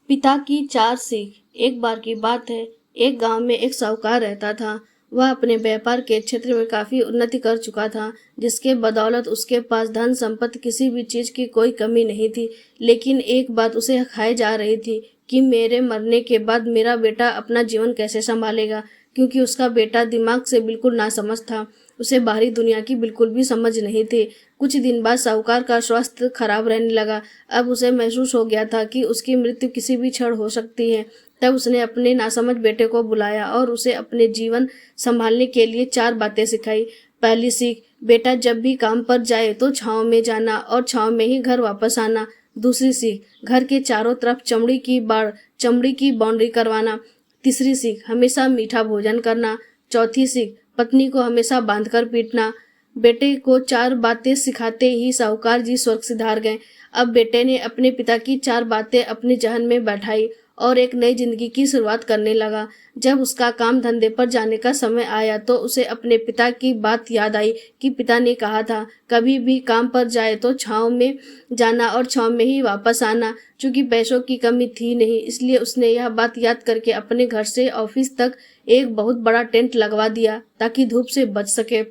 पिता की 4 सीख। एक बार की बात है, एक गांव में एक साहूकार रहता था। वह अपने व्यापार के क्षेत्र में काफी उन्नति कर चुका था, जिसके बदौलत उसके पास धन संपत्ति किसी भी चीज की कोई कमी नहीं थी। लेकिन एक बात उसे खाई जा रही थी कि मेरे मरने के बाद मेरा बेटा अपना जीवन कैसे संभालेगा, क्योंकि उसका बेटा दिमाग से बिल्कुल नासमझ था। उसे बाहरी दुनिया की बिल्कुल भी समझ नहीं थी। कुछ दिन बाद साहूकार का स्वास्थ्य खराब रहने लगा। अब उसे महसूस हो गया था कि उसकी मृत्यु किसी भी क्षण हो सकती है। तब उसने अपने नासमझ बेटे को बुलाया और उसे अपने जीवन संभालने के लिए 4 बातें सिखाई। पहली सीख, बेटा जब भी काम पर जाए तो छांव में जाना और छांव में ही घर वापस आना। दूसरी सीख, घर के चारों तरफ चमड़ी की बाउंड्री करवाना। तीसरी सीख, हमेशा मीठा भोजन करना। चौथी सीख, पत्नी को हमेशा बांधकर पीटना। बेटे को 4 बातें सिखाते ही साहूकार जी स्वर्ग सिधार गए। अब बेटे ने अपने पिता की 4 बातें अपने जहन में बैठाई और एक नई जिंदगी की शुरुआत करने लगा। जब उसका काम धंधे पर जाने का समय आया तो उसे अपने पिता की बात याद आई कि पिता ने कहा था, कभी भी काम पर जाए तो छांव में जाना और छांव में ही वापस आना। चूंकि पैसों की कमी थी नहीं, इसलिए उसने यह बात याद करके अपने घर से ऑफिस तक एक बहुत बड़ा टेंट लगवा दिया ताकि धूप से बच सके।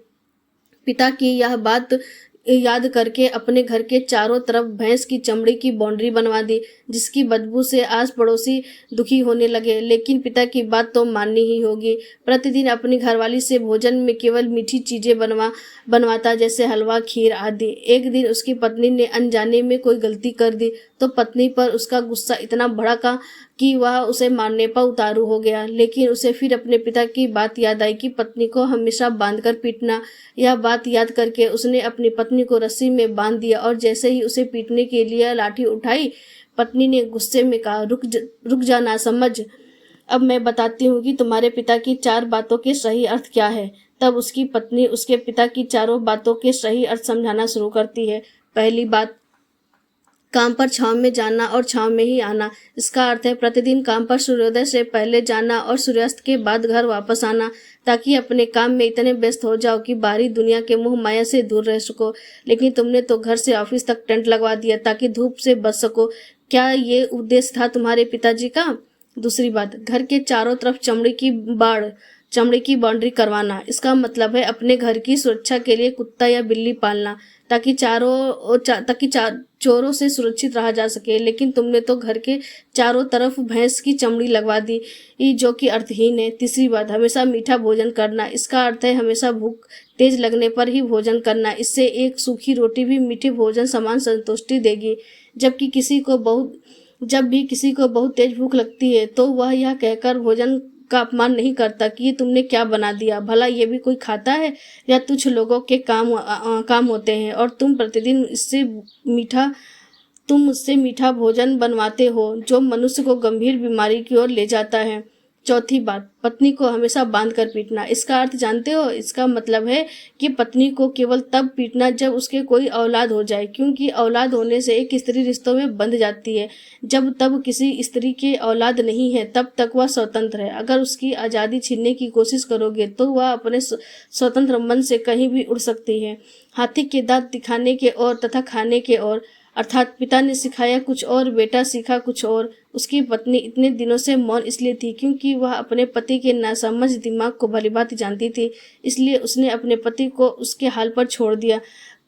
पिता की यह बात याद करके अपने घर के चारों तरफ भैंस की चमड़ी की बाउंड्री बनवा दी, जिसकी बदबू से आस पड़ोसी दुखी होने लगे। लेकिन पिता की बात तो माननी ही होगी। प्रतिदिन अपनी घरवाली से भोजन में केवल मीठी चीजें बनवाता, जैसे हलवा, खीर आदि। एक दिन उसकी पत्नी ने अनजाने में कोई गलती कर दी तो पत्नी पर उसका गुस्सा इतना भड़का कि वह उसे मारने पर उतारू हो गया। लेकिन उसे फिर अपने पिता की बात याद आई कि पत्नी को हमेशा बांधकर पीटना। यह बात याद करके उसने अपनी पत्नी को रस्सी में बांध दिया और जैसे ही उसे पीटने के लिए लाठी उठाई, पत्नी ने गुस्से में कहा, रुक जा नासमझ, अब मैं बताती हूँ कि तुम्हारे पिता की 4 बातों के सही अर्थ क्या है। तब उसकी पत्नी उसके पिता की चारों बातों के सही अर्थ समझाना शुरू करती है। पहली बात, काम पर छांव में जाना और छांव में ही आना। इसका अर्थ है प्रतिदिन काम पर सूर्योदय से पहले जाना और सूर्यास्त के बाद घर वापस आना, ताकि अपने काम में इतने व्यस्त हो जाओ कि बाहरी दुनिया के मोह माया से दूर रह सको। लेकिन तुमने तो घर से ऑफिस तक टेंट लगवा दिया ताकि धूप से बच सको। क्या ये उद्देश्य था तुम्हारे पिताजी का? दूसरी बात, घर के चारों तरफ चमड़ी की बाउंड्री करवाना। इसका मतलब है अपने घर की सुरक्षा के लिए कुत्ता या बिल्ली पालना, ताकि चोरों से सुरक्षित रहा जा सके। लेकिन तुमने तो घर के चारों तरफ भैंस की चमड़ी लगवा दी, जो कि अर्थहीन है। तीसरी बात, हमेशा मीठा भोजन करना। इसका अर्थ है हमेशा भूख तेज लगने पर ही भोजन करना। इससे एक सूखी रोटी भी मीठे भोजन समान संतुष्टि देगी। जब भी किसी को बहुत तेज भूख लगती है तो वह यह कहकर भोजन का अपमान नहीं करता कि ये तुमने क्या बना दिया, भला ये भी कोई खाता है या तुच्छ लोगों के काम होते हैं, और तुम मुझसे मीठा भोजन बनवाते हो जो मनुष्य को गंभीर बीमारी की ओर ले जाता है। चौथी बात, पत्नी को हमेशा बांध कर पीटना। इसका अर्थ जानते हो? इसका मतलब है कि पत्नी को केवल तब पीटना जब उसके कोई औलाद हो जाए, क्योंकि औलाद होने से एक स्त्री रिश्तों में बंध जाती है। जब तब किसी स्त्री के औलाद नहीं है तब तक वह स्वतंत्र है। अगर उसकी आज़ादी छीनने की कोशिश करोगे तो वह अपने स्वतंत्र मन से कहीं भी उड़ सकती है। हाथी के दांत दिखाने के ओर तथा खाने के ओर। अर्थात पिता ने सिखाया कुछ और, बेटा सीखा कुछ और। उसकी पत्नी इतने दिनों से मौन इसलिए थी क्योंकि वह अपने पति के नासमझ दिमाग को भलीभांति जानती थी। इसलिए उसने अपने पति को उसके हाल पर छोड़ दिया,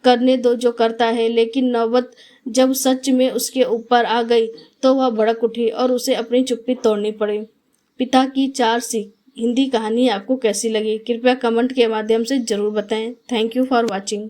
करने दो जो करता है। लेकिन नौबत जब सच में उसके ऊपर आ गई तो वह भड़क उठी और उसे अपनी चुप्पी तोड़नी पड़ी। पिता की 4 सीख हिंदी कहानी आपको कैसी लगी? कृपया कमेंट के माध्यम से जरूर बताएं। Thank you for watching.